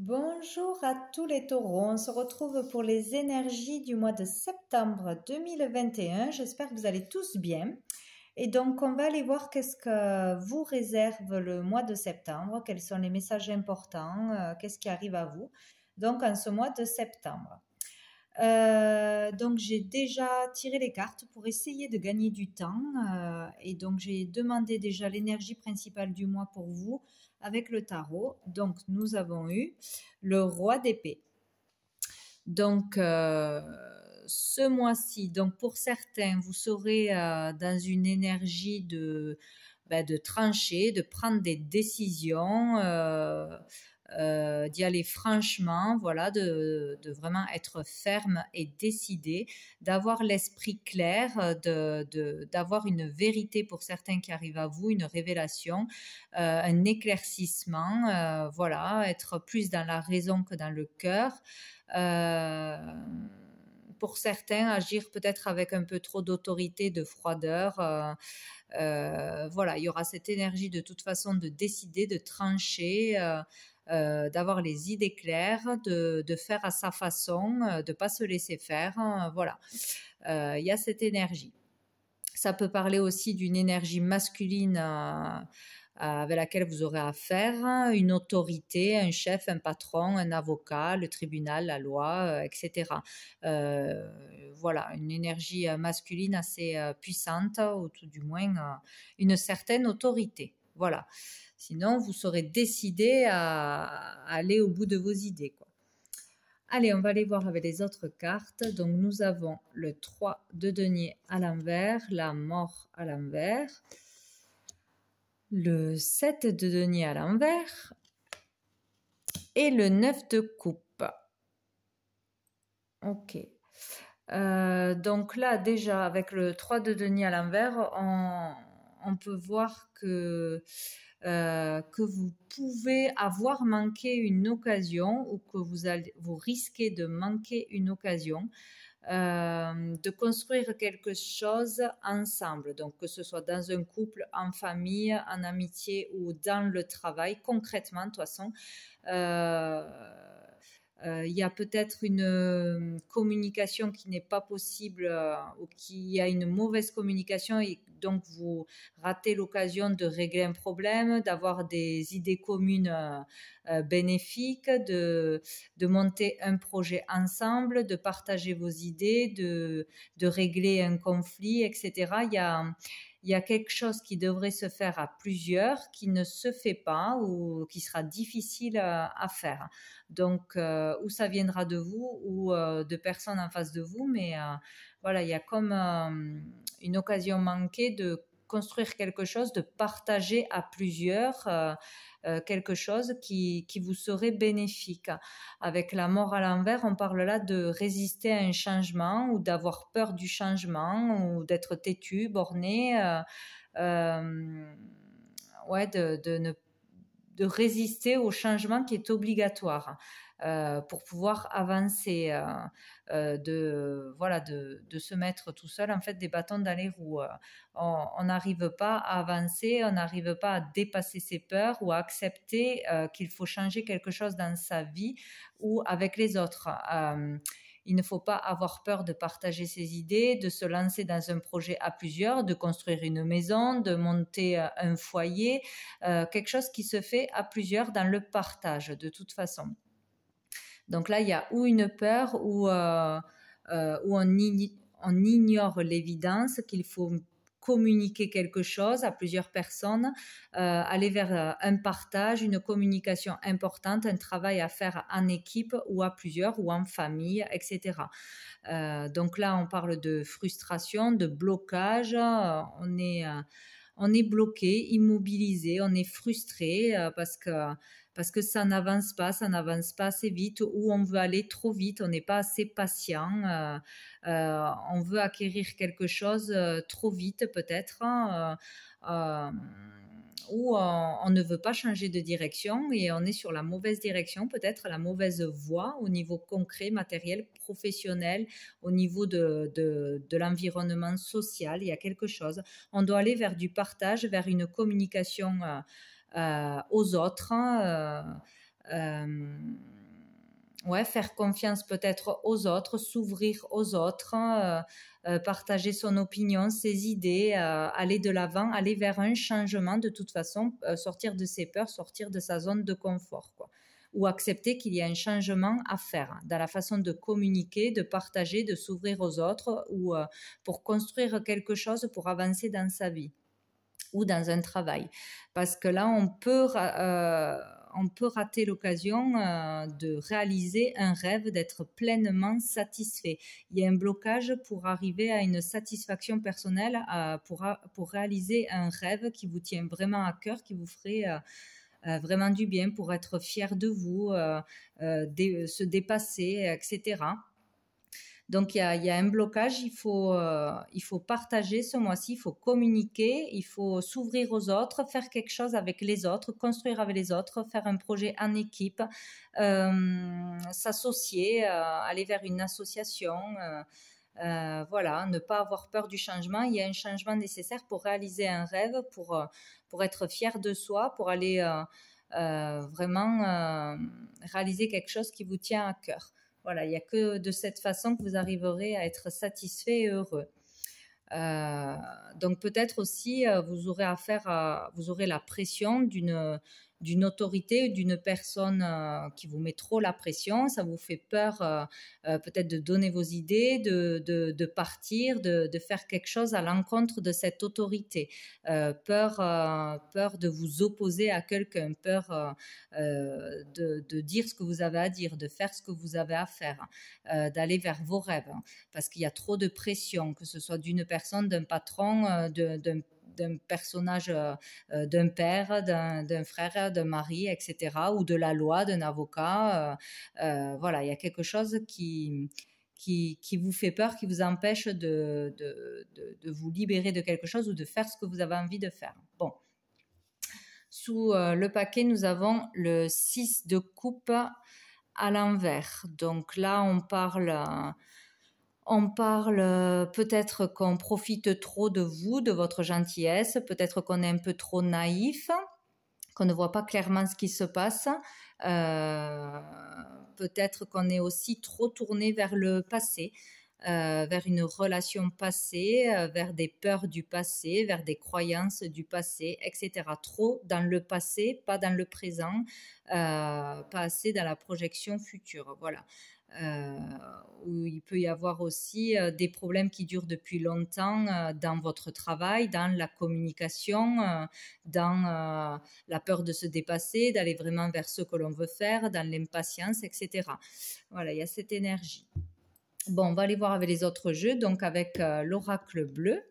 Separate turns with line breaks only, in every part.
Bonjour à tous les taureaux, on se retrouve pour les énergies du mois de septembre 2021. J'espère que vous allez tous bien. Et donc, on va aller voir qu'est-ce que vous réserve le mois de septembre, quels sont les messages importants, qu'est-ce qui arrive à vous. Donc, en ce mois de septembre. Donc j'ai déjà tiré les cartes pour essayer de gagner du temps et donc j'ai demandé déjà l'énergie principale du mois pour vous avec le tarot. Donc nous avons eu le roi d'épée. Donc ce mois-ci, donc pour certains, vous serez dans une énergie de trancher, de prendre des décisions, d'y aller franchement, voilà, de vraiment être ferme et décidé, d'avoir l'esprit clair, d'avoir une vérité pour certains qui arrivent à vous, une révélation, un éclaircissement, voilà, être plus dans la raison que dans le cœur. Euh, pour certains, agir peut-être avec un peu trop d'autorité, de froideur. Voilà, il y aura cette énergie de toute façon de décider, de trancher, d'avoir les idées claires, de faire à sa façon, de ne pas se laisser faire. Voilà, il y a cette énergie. Ça peut parler aussi d'une énergie masculine avec laquelle vous aurez affaire, une autorité, un chef, un patron, un avocat, le tribunal, la loi, etc. Voilà, une énergie masculine assez puissante, ou tout du moins une certaine autorité. Voilà. Sinon, vous serez décidé à aller au bout de vos idées, quoi. Allez, on va aller voir avec les autres cartes. Donc, nous avons le 3 de denier à l'envers, la mort à l'envers, le 7 de denier à l'envers et le 9 de coupe. Ok. Donc là, déjà, avec le 3 de denier à l'envers, on peut voir que vous pouvez avoir manqué une occasion ou que vous risquez de manquer une occasion de construire quelque chose ensemble. Donc, que ce soit dans un couple, en famille, en amitié ou dans le travail, concrètement, de toute façon. Il y a peut-être une communication qui n'est pas possible ou qui y a une mauvaise communication et donc vous ratez l'occasion de régler un problème, d'avoir des idées communes bénéfiques, de monter un projet ensemble, de partager vos idées, de régler un conflit, etc. Il y a quelque chose qui devrait se faire à plusieurs, qui ne se fait pas ou qui sera difficile à faire. Donc, ou ça viendra de vous ou de personnes en face de vous, mais voilà, il y a comme une occasion manquée de construire quelque chose, de partager à plusieurs quelque chose qui vous serait bénéfique. Avec la mort à l'envers, on parle là de résister à un changement ou d'avoir peur du changement ou d'être têtu, borné, ouais, de résister au changement qui est obligatoire pour pouvoir avancer, de se mettre tout seul en fait des bâtons dans les roues. On n'arrive pas à avancer, on n'arrive pas à dépasser ses peurs ou à accepter qu'il faut changer quelque chose dans sa vie ou avec les autres. Il ne faut pas avoir peur de partager ses idées, de se lancer dans un projet à plusieurs, de construire une maison, de monter un foyer, quelque chose qui se fait à plusieurs dans le partage de toute façon. Donc là, il y a ou une peur ou on ignore l'évidence qu'il faut communiquer quelque chose à plusieurs personnes, aller vers un partage, une communication importante, un travail à faire en équipe ou à plusieurs ou en famille, etc. Donc là, on parle de frustration, de blocage, on est bloqué, immobilisé, on est frustré parce que ça n'avance pas assez vite ou on veut aller trop vite, on n'est pas assez patient, on veut acquérir quelque chose trop vite peut-être, ou on ne veut pas changer de direction et on est sur la mauvaise direction, peut-être la mauvaise voie au niveau concret, matériel, professionnel, au niveau de l'environnement social, il y a quelque chose. On doit aller vers du partage, vers une communication aux autres, Ouais, faire confiance peut-être aux autres, s'ouvrir aux autres, partager son opinion, ses idées, aller de l'avant, aller vers un changement de toute façon, sortir de ses peurs, sortir de sa zone de confort, quoi. Ou accepter qu'il y a un changement à faire dans la façon de communiquer, de partager, de s'ouvrir aux autres ou pour construire quelque chose, pour avancer dans sa vie ou dans un travail. Parce que là, on peut rater l'occasion de réaliser un rêve, d'être pleinement satisfait. Il y a un blocage pour arriver à une satisfaction personnelle, pour réaliser un rêve qui vous tient vraiment à cœur, qui vous ferait vraiment du bien, pour être fier de vous, se dépasser, etc. Donc, il y a un blocage, il faut partager ce mois-ci, il faut communiquer, il faut s'ouvrir aux autres, faire quelque chose avec les autres, construire avec les autres, faire un projet en équipe, s'associer, aller vers une association. Voilà, ne pas avoir peur du changement. Il y a un changement nécessaire pour réaliser un rêve, pour être fier de soi, pour aller vraiment réaliser quelque chose qui vous tient à cœur. Voilà, il n'y a que de cette façon que vous arriverez à être satisfait et heureux. Donc peut-être aussi vous aurez vous aurez la pression d'une autorité, d'une personne qui vous met trop la pression, ça vous fait peur peut-être de donner vos idées, de partir, de faire quelque chose à l'encontre de cette autorité, peur de vous opposer à quelqu'un, peur de dire ce que vous avez à dire, de faire ce que vous avez à faire, d'aller vers vos rêves, parce qu'il y a trop de pression, que ce soit d'une personne, d'un patron, d'un personnage, d'un père, d'un frère, d'un mari, etc., ou de la loi, d'un avocat. Voilà, il y a quelque chose qui vous fait peur, qui vous empêche de vous libérer de quelque chose ou de faire ce que vous avez envie de faire. Bon. Sous le paquet, nous avons le 6 de coupe à l'envers. Donc là, on parle peut-être qu'on profite trop de vous, de votre gentillesse, peut-être qu'on est un peu trop naïf, qu'on ne voit pas clairement ce qui se passe, peut-être qu'on est aussi trop tourné vers le passé, vers une relation passée, vers des peurs du passé, vers des croyances du passé, etc. Trop dans le passé, pas dans le présent, pas assez dans la projection future. Voilà. Où il peut y avoir aussi des problèmes qui durent depuis longtemps dans votre travail, dans la communication, dans la peur de se dépasser, d'aller vraiment vers ce que l'on veut faire, dans l'impatience, etc. Voilà, il y a cette énergie. Bon, on va aller voir avec les autres jeux, donc avec l'oracle bleu.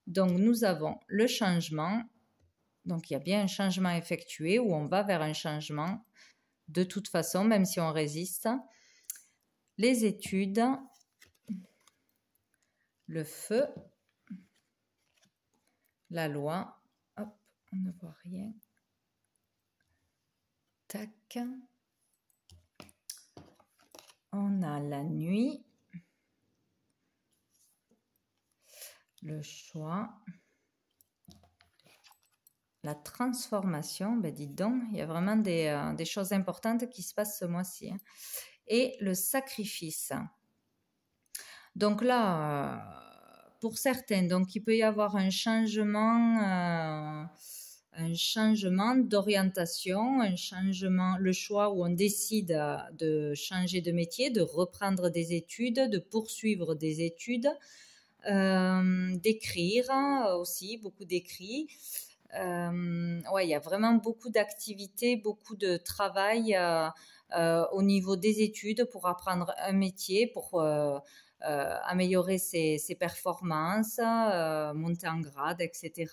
Donc, nous avons le changement. Donc, il y a bien un changement effectué où on va vers un changement de toute façon, même si on résiste. Les études, le feu, la loi. Hop, on ne voit rien. Tac. On a la nuit. Le choix, la transformation, ben dis donc, il y a vraiment des choses importantes qui se passent ce mois-ci, hein. Et le sacrifice. Donc là, pour certains, donc il peut y avoir un changement d'orientation, un changement, le choix où on décide de changer de métier, de reprendre des études, de poursuivre des études. D'écrire aussi, beaucoup d'écrits. Ouais, il y a vraiment beaucoup d'activités, beaucoup de travail au niveau des études pour apprendre un métier, pour améliorer ses performances, monter en grade, etc.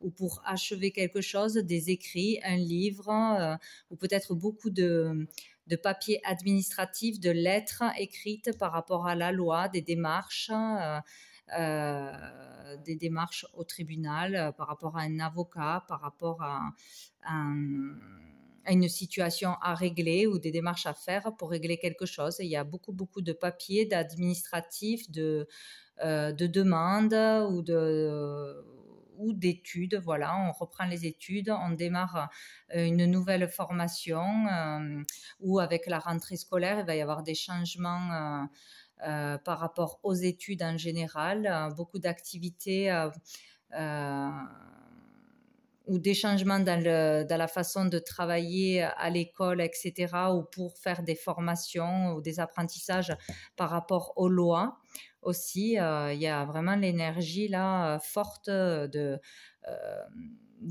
Ou pour achever quelque chose, des écrits, un livre, ou peut-être beaucoup de papiers administratifs, de lettres écrites par rapport à la loi, des démarches. Des démarches au tribunal par rapport à un avocat, par rapport à une situation à régler ou des démarches à faire pour régler quelque chose. Et il y a beaucoup de papiers, d'administratifs, de demandes ou ou d'études. Voilà, on reprend les études, on démarre une nouvelle formation ou avec la rentrée scolaire, il va y avoir des changements par rapport aux études en général, beaucoup d'activités euh, ou des changements dans la façon de travailler à l'école, etc., ou pour faire des formations ou des apprentissages par rapport aux lois aussi. Il y a vraiment l'énergie là forte de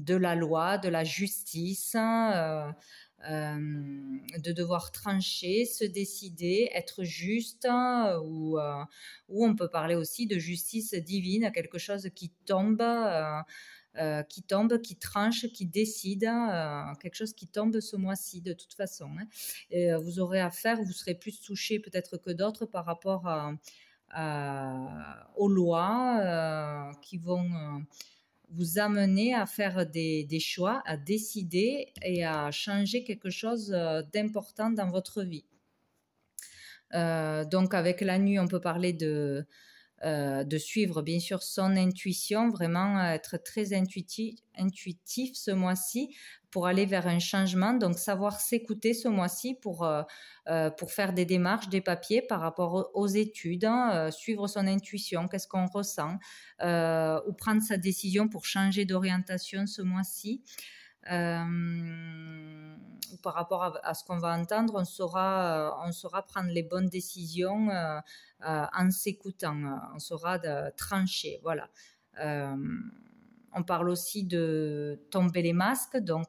la loi, de la justice. De devoir trancher, se décider, être juste, ou on peut parler aussi de justice divine, quelque chose qui tombe, qui tranche, qui décide, quelque chose qui tombe ce mois-ci de toute façon. Hein. Et, vous aurez affaire, vous serez plus touché peut-être que d'autres par rapport aux lois qui vont vous amener à faire des choix, à décider et à changer quelque chose d'important dans votre vie. Donc avec la nuit, on peut parler de suivre bien sûr son intuition, vraiment être très intuitif ce mois-ci pour aller vers un changement, donc savoir s'écouter ce mois-ci pour faire des démarches, des papiers par rapport aux études, hein, suivre son intuition, qu'est-ce qu'on ressent, ou prendre sa décision pour changer d'orientation ce mois-ci. Par rapport à ce qu'on va entendre, on saura prendre les bonnes décisions en s'écoutant, on saura trancher, voilà. On parle aussi de tomber les masques, donc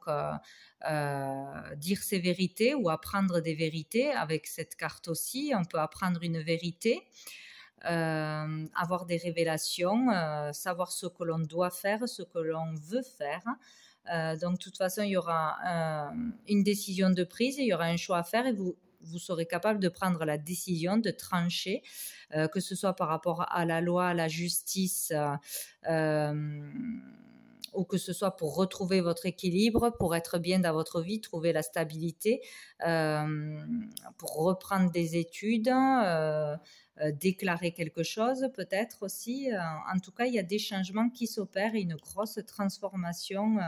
dire ses vérités ou apprendre des vérités. Avec cette carte aussi, on peut apprendre une vérité, avoir des révélations, savoir ce que l'on doit faire, ce que l'on veut faire. Donc, de toute façon, il y aura une décision de prise, il y aura un choix à faire et vous serez capable de prendre la décision, de trancher, que ce soit par rapport à la loi, à la justice, ou que ce soit pour retrouver votre équilibre, pour être bien dans votre vie, trouver la stabilité, pour reprendre des études, déclarer quelque chose peut-être aussi. En tout cas, il y a des changements qui s'opèrent et une grosse transformation.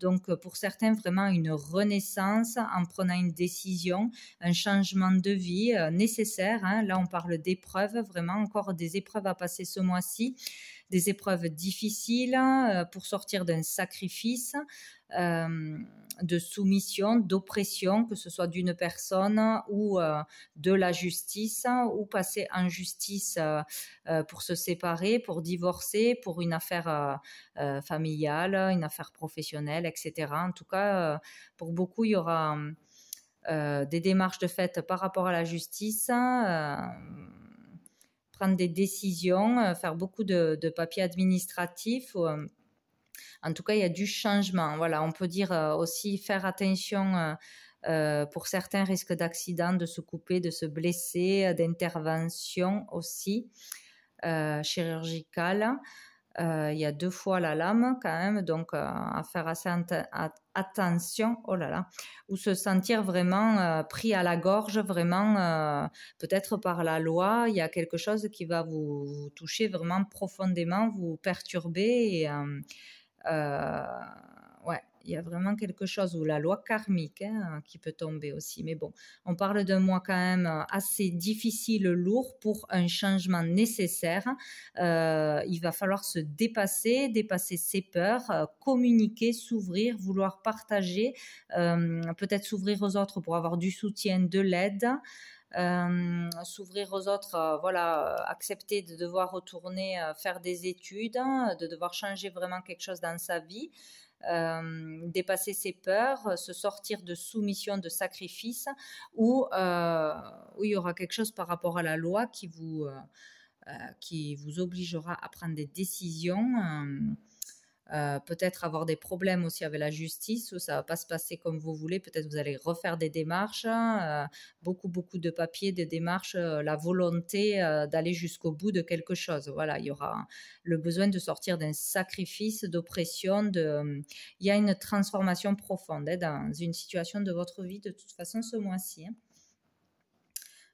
Donc, pour certains, vraiment une renaissance en prenant une décision, un changement de vie nécessaire. Hein. Là, on parle d'épreuves, vraiment encore des épreuves à passer ce mois-ci, des épreuves difficiles pour sortir d'un sacrifice, de soumission, d'oppression, que ce soit d'une personne ou de la justice, ou passer en justice pour se séparer, pour divorcer, pour une affaire familiale, une affaire professionnelle, etc. En tout cas, pour beaucoup, il y aura des démarches de fait par rapport à la justice, prendre des décisions, faire beaucoup de papiers administratifs. En tout cas, il y a du changement. Voilà, on peut dire aussi faire attention pour certains risques d'accident, de se couper, de se blesser, d'intervention aussi chirurgicale. Il y a 2 fois la lame quand même, donc à faire assez attention, oh là là, ou se sentir vraiment pris à la gorge, vraiment peut-être par la loi, il y a quelque chose qui va vous toucher vraiment profondément, vous perturber et ouais, il y a vraiment quelque chose, ou la loi karmique qui peut tomber aussi. Mais bon, on parle d'un mois quand même assez difficile, lourd pour un changement nécessaire. Il va falloir se dépasser ses peurs, communiquer, s'ouvrir, vouloir partager, peut-être s'ouvrir aux autres pour avoir du soutien, de l'aide. S'ouvrir aux autres, voilà, accepter de devoir retourner faire des études, de devoir changer vraiment quelque chose dans sa vie, dépasser ses peurs, se sortir de soumission, de sacrifice, où il y aura quelque chose par rapport à la loi qui vous obligera à prendre des décisions. Peut-être avoir des problèmes aussi avec la justice, où ça va pas se passer comme vous voulez, peut-être vous allez refaire des démarches, beaucoup de papiers, des démarches, la volonté d'aller jusqu'au bout de quelque chose. Voilà, il y aura le besoin de sortir d'un sacrifice, d'oppression, il y a une transformation profonde dans une situation de votre vie de toute façon ce mois-ci. Hein.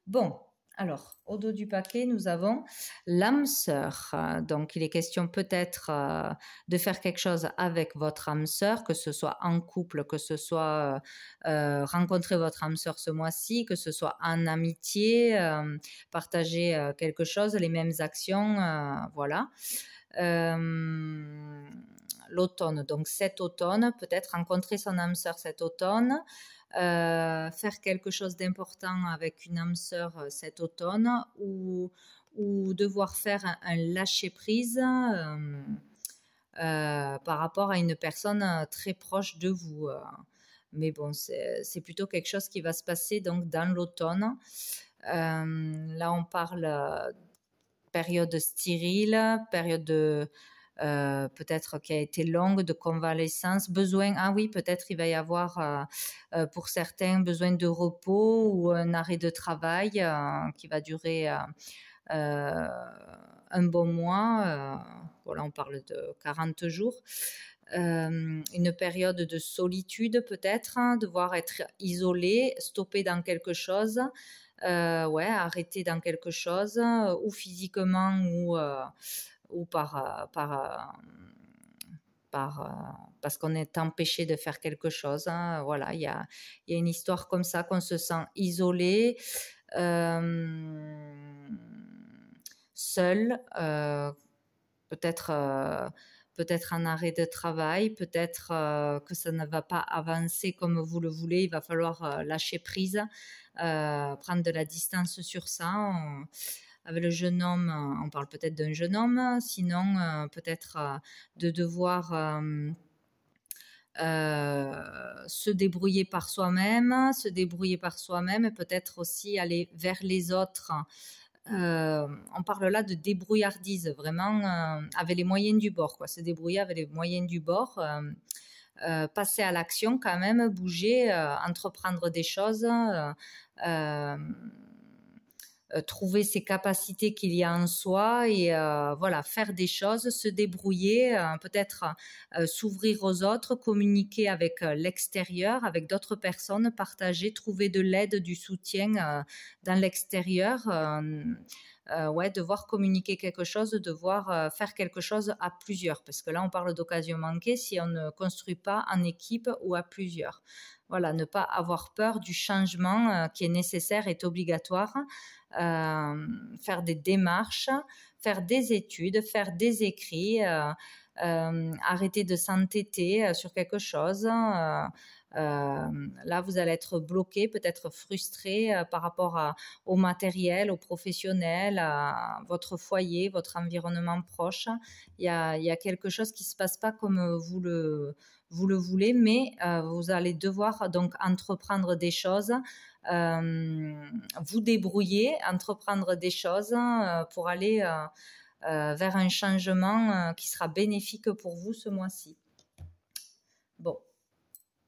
Bon, Alors, au dos du paquet, nous avons l'âme sœur. Donc, il est question peut-être de faire quelque chose avec votre âme sœur, que ce soit en couple, que ce soit rencontrer votre âme sœur ce mois-ci, que ce soit en amitié, partager quelque chose, les mêmes actions, voilà. L'automne, donc cet automne, peut-être rencontrer son âme sœur cet automne. Faire quelque chose d'important avec une âme sœur cet automne ou devoir faire un lâcher-prise par rapport à une personne très proche de vous. Mais bon, c'est plutôt quelque chose qui va se passer donc dans l'automne. Là, on parle période stérile, période de peut-être qui a été longue, de convalescence, besoin, ah oui, peut-être il va y avoir pour certains besoin de repos ou un arrêt de travail qui va durer un bon mois. Voilà, on parle de 40 jours. Une période de solitude peut-être, devoir être isolé, stoppé dans quelque chose, ouais, arrêté dans quelque chose, ou physiquement ou parce qu'on est empêché de faire quelque chose. Voilà, il y a une histoire comme ça, qu'on se sent isolé, seul, peut-être un arrêt de travail, peut-être que ça ne va pas avancer comme vous le voulez, il va falloir lâcher prise, prendre de la distance sur ça. Avec le jeune homme, on parle peut-être d'un jeune homme, sinon peut-être de devoir se débrouiller par soi-même, et peut-être aussi aller vers les autres. On parle là de débrouillardise, vraiment avec les moyens du bord, quoi. Se débrouiller avec les moyens du bord, passer à l'action quand même, bouger, entreprendre des choses, trouver ses capacités qu'il y a en soi et voilà, faire des choses, se débrouiller, peut-être s'ouvrir aux autres, communiquer avec l'extérieur, avec d'autres personnes, partager, trouver de l'aide, du soutien dans l'extérieur. Ouais, devoir communiquer quelque chose, devoir faire quelque chose à plusieurs, parce que là on parle d'occasion manquée si on ne construit pas en équipe ou à plusieurs. Voilà, ne pas avoir peur du changement qui est nécessaire, est obligatoire. Faire des démarches, faire des études, faire des écrits, arrêter de s'entêter sur quelque chose. Là, vous allez être bloqué, peut-être frustré par rapport au matériel, au professionnel, à votre foyer, votre environnement proche. Il y a quelque chose qui ne se passe pas comme vous le voulez, mais vous allez devoir donc entreprendre des choses, vous débrouiller, entreprendre des choses pour aller vers un changement qui sera bénéfique pour vous ce mois-ci. Bon,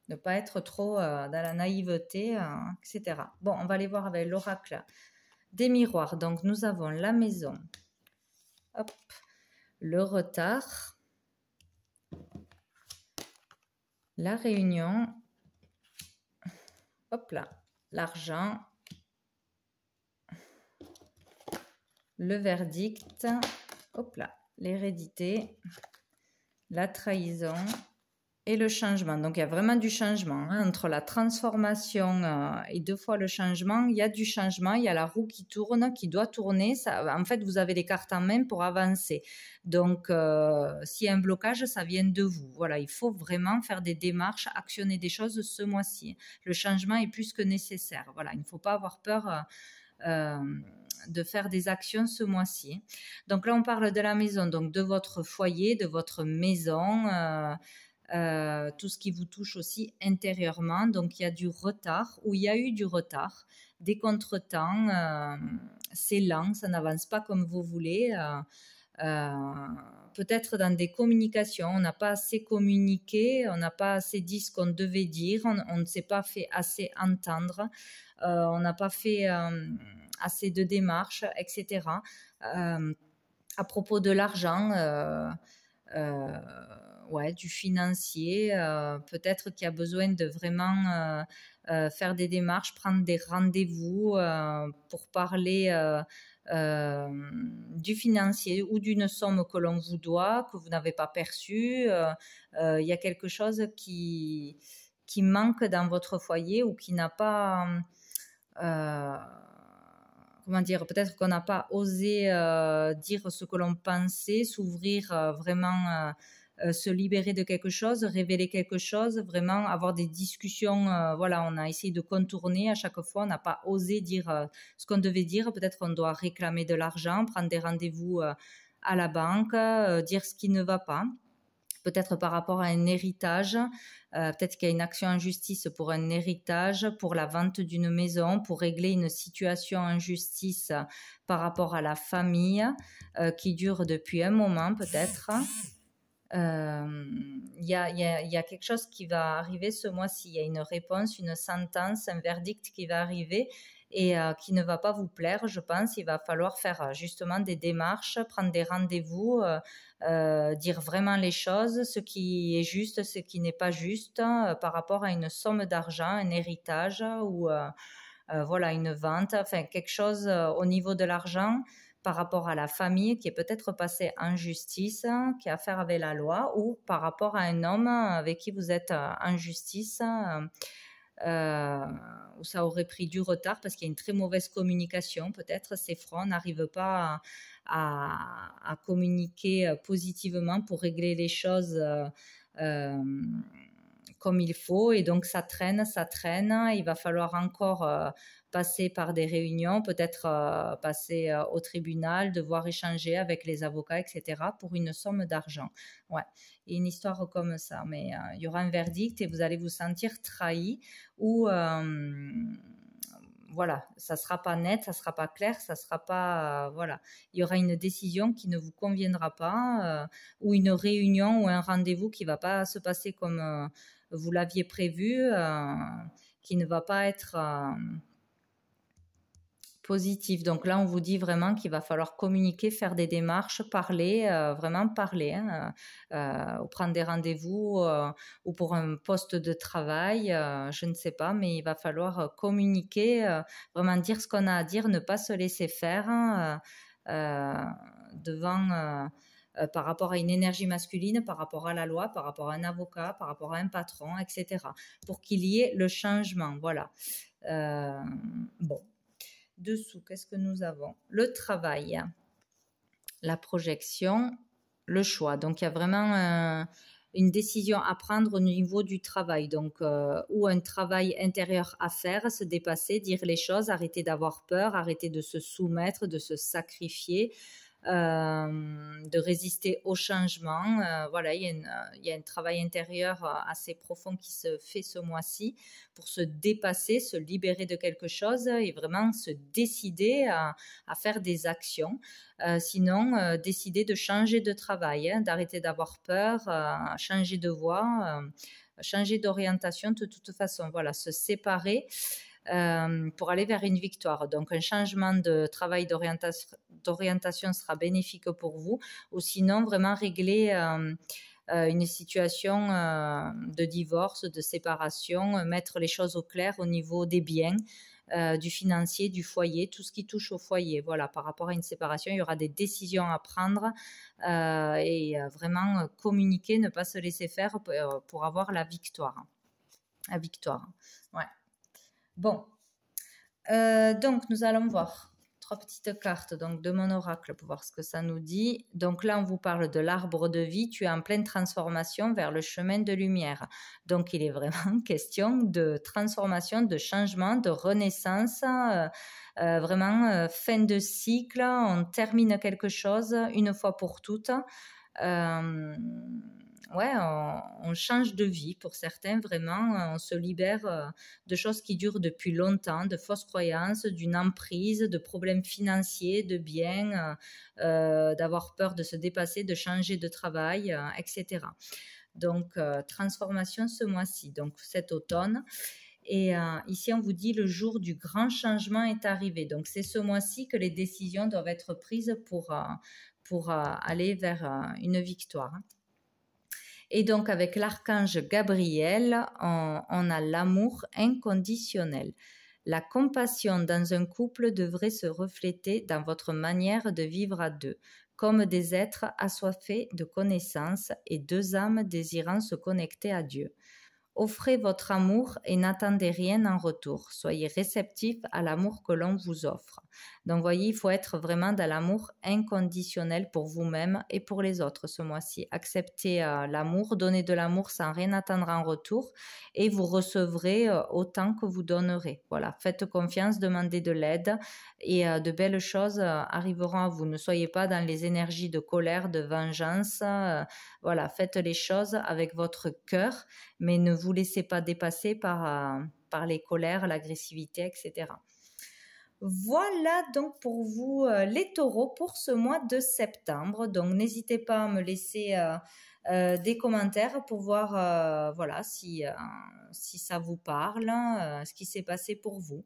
ne pas être trop dans la naïveté, etc. Bon, on va aller voir avec l'oracle des miroirs. Donc, nous avons la maison, hop, le retard, la réunion, hop là, l'argent, le verdict, hop là, l'hérédité, la trahison et le changement. Donc, il y a vraiment du changement. Entre la transformation et deux fois le changement, il y a du changement. Il y a la roue qui tourne, qui doit tourner. Ça, en fait, vous avez les cartes en main pour avancer. Donc, s'il y a un blocage, ça vient de vous. Voilà, il faut vraiment faire des démarches, actionner des choses ce mois-ci. Le changement est plus que nécessaire. Voilà, il ne faut pas avoir peur de faire des actions ce mois-ci. Donc là, on parle de la maison, donc de votre foyer, de votre maison, tout ce qui vous touche aussi intérieurement. Donc il y a du retard, ou il y a eu du retard, des contretemps, c'est lent, ça n'avance pas comme vous voulez. Peut-être dans des communications, on n'a pas assez communiqué, on n'a pas assez dit ce qu'on devait dire, on ne s'est pas fait assez entendre, on n'a pas fait assez de démarches, etc. À propos de l'argent, ouais, du financier, peut-être qu'il y a besoin de vraiment faire des démarches, prendre des rendez-vous pour parler du financier ou d'une somme que l'on vous doit, que vous n'avez pas perçue. Il y a quelque chose qui manque dans votre foyer ou qui n'a pas... comment dire, peut-être qu'on n'a pas osé dire ce que l'on pensait, s'ouvrir vraiment, se libérer de quelque chose, révéler quelque chose, vraiment avoir des discussions. Voilà, on a essayé de contourner à chaque fois, on n'a pas osé dire ce qu'on devait dire. Peut-être qu'on doit réclamer de l'argent, prendre des rendez-vous à la banque, dire ce qui ne va pas. Peut-être par rapport à un héritage, peut-être qu'il y a une action en justice pour un héritage, pour la vente d'une maison, pour régler une situation en justice par rapport à la famille qui dure depuis un moment peut-être. Il y a quelque chose qui va arriver ce mois-ci, il y a une réponse, une sentence, un verdict qui va arriver et qui ne va pas vous plaire, je pense. Il va falloir faire justement des démarches, prendre des rendez-vous, dire vraiment les choses, ce qui est juste, ce qui n'est pas juste par rapport à une somme d'argent, un héritage ou voilà, une vente, enfin quelque chose au niveau de l'argent par rapport à la famille qui est peut-être passée en justice, qui a affaire avec la loi, ou par rapport à un homme avec qui vous êtes en justice, où ça aurait pris du retard parce qu'il y a une très mauvaise communication. Peut-être ces fronts n'arrivent pas à communiquer positivement pour régler les choses comme il faut, et donc ça traîne. Il va falloir encore passer par des réunions, peut-être passer au tribunal, devoir échanger avec les avocats, etc. pour une somme d'argent. Ouais, et une histoire comme ça. Mais il y aura un verdict et vous allez vous sentir trahi ou voilà, ça sera pas net, ça sera pas clair, ça sera pas voilà. Il y aura une décision qui ne vous conviendra pas ou une réunion ou un rendez-vous qui va pas se passer comme vous l'aviez prévu, qui ne va pas être positif. Donc là, on vous dit vraiment qu'il va falloir communiquer, faire des démarches, parler, vraiment parler, hein, ou prendre des rendez-vous ou pour un poste de travail, je ne sais pas, mais il va falloir communiquer, vraiment dire ce qu'on a à dire, ne pas se laisser faire devant... par rapport à une énergie masculine, par rapport à la loi, par rapport à un avocat, par rapport à un patron, etc. Pour qu'il y ait le changement. Voilà. Bon. Dessous, qu'est-ce que nous avons? Le travail, la projection, le choix. Donc, il y a vraiment une décision à prendre au niveau du travail. Donc, ou un travail intérieur à faire, se dépasser, dire les choses, arrêter d'avoir peur, arrêter de se soumettre, de se sacrifier. De résister au changement. Voilà, il y a un travail intérieur assez profond qui se fait ce mois-ci pour se dépasser, se libérer de quelque chose et vraiment se décider à faire des actions. Sinon, décider de changer de travail, hein, d'arrêter d'avoir peur, changer de voie, changer d'orientation de toute façon. Voilà, se séparer. Pour aller vers une victoire. Donc, un changement de travail d'orientation sera bénéfique pour vous, ou sinon, vraiment régler une situation de divorce, de séparation, mettre les choses au clair au niveau des biens, du financier, du foyer, tout ce qui touche au foyer. Voilà, par rapport à une séparation, il y aura des décisions à prendre et vraiment communiquer, ne pas se laisser faire pour avoir la victoire. La victoire, ouais. Bon, donc nous allons voir 3 petites cartes donc, de mon oracle pour voir ce que ça nous dit. Donc là, on vous parle de l'arbre de vie. Tu es en pleine transformation vers le chemin de lumière. Donc, il est vraiment question de transformation, de changement, de renaissance. Vraiment, fin de cycle. On termine quelque chose une fois pour toutes. Ouais, on change de vie pour certains, vraiment, on se libère de choses qui durent depuis longtemps, de fausses croyances, d'une emprise, de problèmes financiers, de biens, d'avoir peur de se dépasser, de changer de travail, etc. Donc, transformation ce mois-ci, donc cet automne. Et ici, on vous dit le jour du grand changement est arrivé. Donc, c'est ce mois-ci que les décisions doivent être prises pour aller vers une victoire. Et donc avec l'archange Gabriel, on a l'amour inconditionnel. La compassion dans un couple devrait se refléter dans votre manière de vivre à deux, comme des êtres assoiffés de connaissances et deux âmes désirant se connecter à Dieu. Offrez votre amour et n'attendez rien en retour. Soyez réceptif à l'amour que l'on vous offre. Donc, voyez, il faut être vraiment dans l'amour inconditionnel pour vous-même et pour les autres ce mois-ci. Acceptez l'amour, donnez de l'amour sans rien attendre en retour et vous recevrez autant que vous donnerez. Voilà, faites confiance, demandez de l'aide et de belles choses arriveront à vous. Ne soyez pas dans les énergies de colère, de vengeance. Voilà, faites les choses avec votre cœur, mais ne vous laissez pas dépasser par les colères, l'agressivité, etc. Voilà donc pour vous les taureaux pour ce mois de septembre. Donc n'hésitez pas à me laisser des commentaires pour voir voilà, si ça vous parle, ce qui s'est passé pour vous.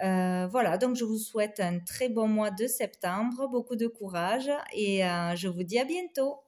Voilà, donc je vous souhaite un très bon mois de septembre, beaucoup de courage et je vous dis à bientôt.